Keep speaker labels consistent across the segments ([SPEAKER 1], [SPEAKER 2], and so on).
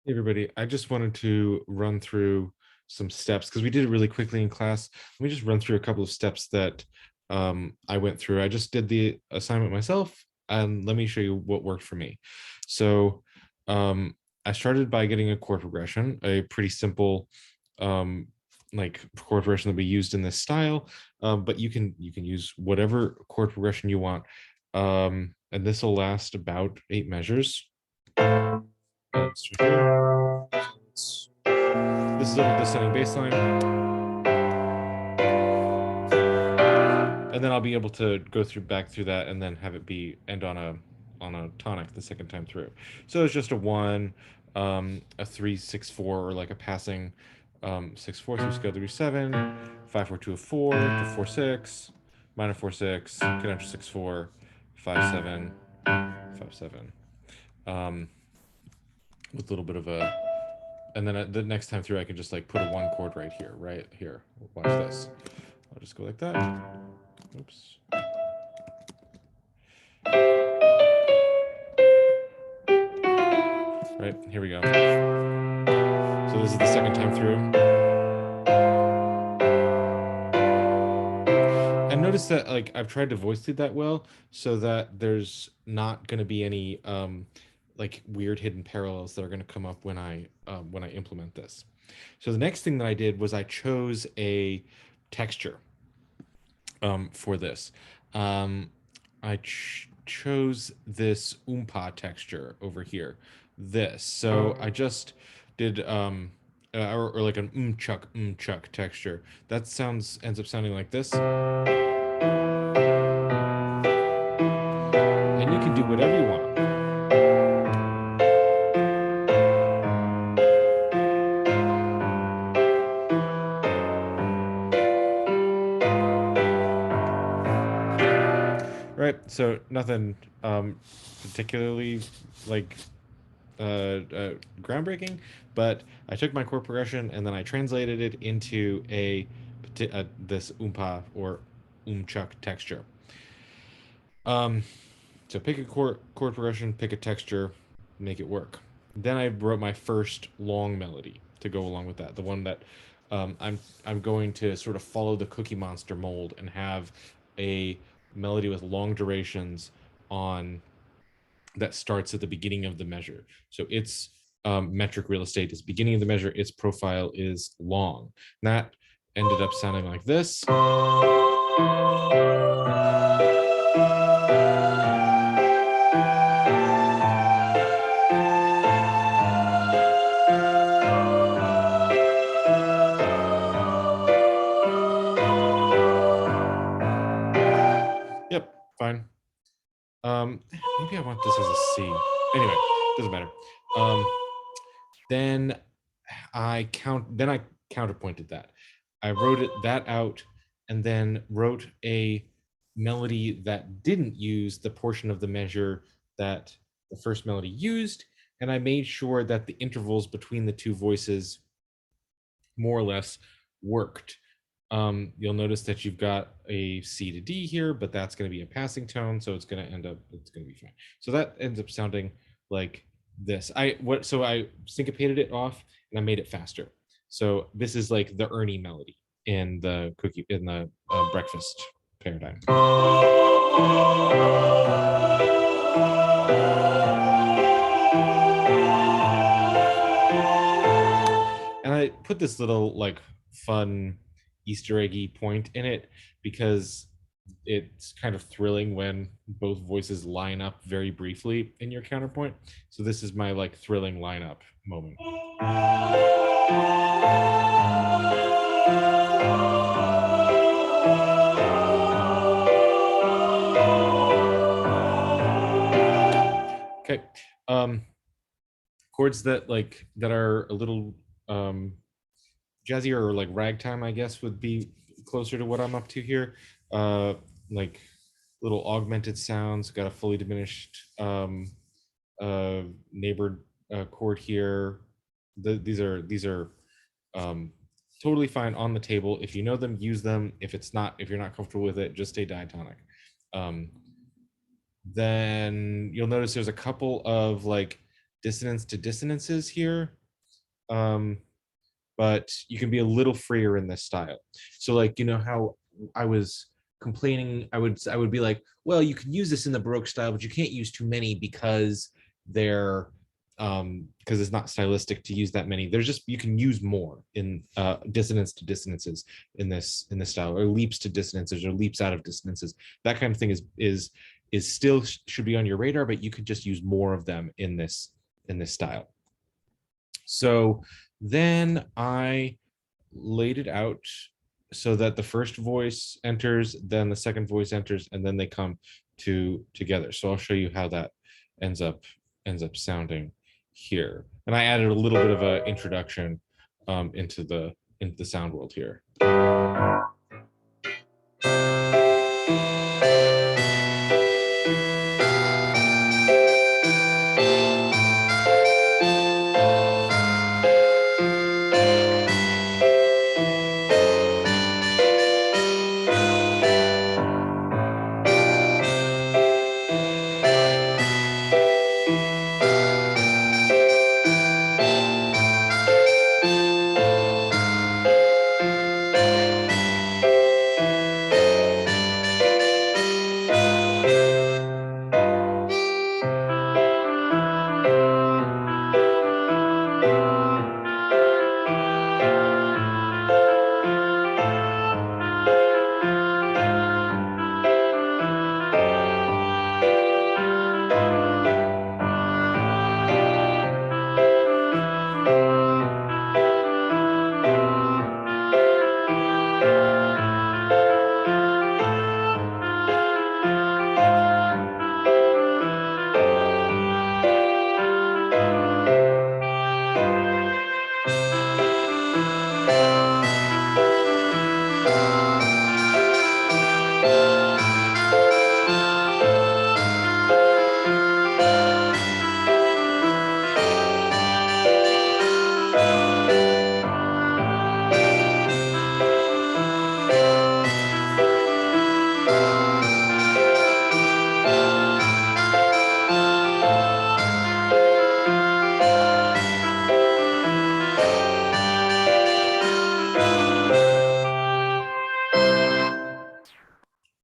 [SPEAKER 1] Hey everybody, I just wanted to run through some steps because we did it really quickly in class. Let me just run through a couple of steps that I went through. I just did the assignment myself, and let me show you what worked for me. So um, I started by getting a chord progression, a pretty simple um, like chord progression that we used in this style, but you can use whatever chord progression you want, and this will last about 8 measures. Let's try here. This is a descending bass line, and then I'll be able to go back through that and then have it be end on a tonic the second time through. So it's just a 1, a 3 6 4, or like a passing 6 4 through scale 3 7, 5 4 2 a 4 to 4 6, minor 4 6, cadenza 6 4, 5 7, 5 7, with a little bit of a, and then the next time through I can just like put a 1 chord right here. Watch this. I'll just go like that. Oops. Right, here we go. So this is the second time through. And notice that like I've tried to voice lead that well so that there's not going to be any like weird hidden parallels that are going to come up when I implement this. So the next thing that I did was I chose a texture for this. I chose this texture over here. This. So I just did or like an umchuck texture. That ends up sounding like this. And you can do whatever you want. Right, so nothing particularly like groundbreaking, but I took my chord progression and then I translated it into this or umchuck texture. So pick a chord progression, pick a texture, make it work. Then I wrote my first long melody to go along with that. The one that I'm going to sort of follow the Cookie Monster mold and have a melody with long durations on that starts at the beginning of the measure. So its metric real estate is beginning of the measure. Its profile is long. And that ended up sounding like this. Yep, fine. Maybe I want this as a C. Anyway, doesn't matter. Then I counterpointed that. I wrote that out and then wrote a melody that didn't use the portion of the measure that the first melody used, and I made sure that the intervals between the two voices more or less worked. You'll notice that you've got a C to D here, but that's going to be a passing tone, so it's going to be fine. So that ends up sounding like this. So I syncopated it off and I made it faster. So this is like the Ernie melody in the breakfast paradigm. And I put this little like fun Easter eggy point in it because it's kind of thrilling when both voices line up very briefly in your counterpoint. So this is my like thrilling lineup moment. Okay. Chords that are a little jazzier or like ragtime, I guess, would be closer to what I'm up to here. Like little augmented sounds, got a fully diminished neighbored chord here. These are totally fine on the table. If you know them, use them. If you're not comfortable with it, just stay diatonic. Then you'll notice there's a couple of like dissonance to dissonances here. but you can be a little freer in this style. So like, you know how I was complaining, I would be like, well, you can use this in the Baroque style, but you can't use too many because they're because it's not stylistic to use that many. There's just, you can use more in dissonance to dissonances in this style, or leaps to dissonances, or leaps out of dissonances. That kind of thing is still should be on your radar, but you could just use more of them in this style. So then I laid it out so that the first voice enters, then the second voice enters, and then they come together. So I'll show you how that ends up sounding here. And I added a little bit of an introduction into the sound world here.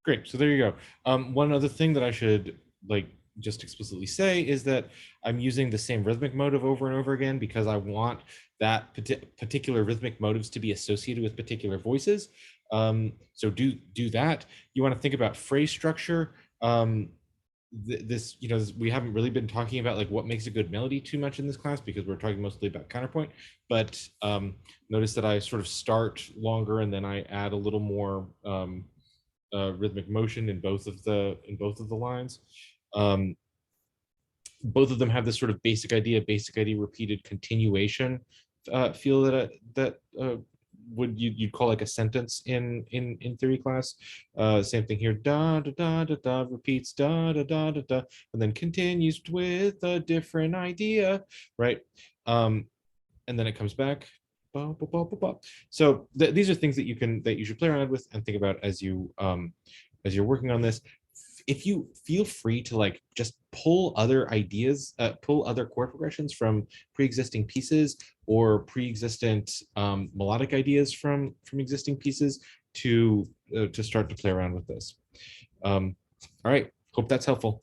[SPEAKER 1] Great. So there you go. One other thing that I should like just explicitly say is that I'm using the same rhythmic motive over and over again because I want that particular rhythmic motives to be associated with particular voices. So do that. You want to think about phrase structure. This, we haven't really been talking about like what makes a good melody too much in this class because we're talking mostly about counterpoint. But notice that I sort of start longer and then I add a little more rhythmic motion in both of the lines. Both of them have this sort of basic idea repeated continuation feel that would you'd call like a sentence in theory class. Same thing here, da da da da da, repeats da da da da da, and then continues with a different idea, right? And then it comes back. So these are things that you should play around with and think about as you're working on this. If you feel free to like just pull other ideas, pull other chord progressions from pre-existing pieces or pre-existent melodic ideas from existing pieces to start to play around with this. All right, hope that's helpful.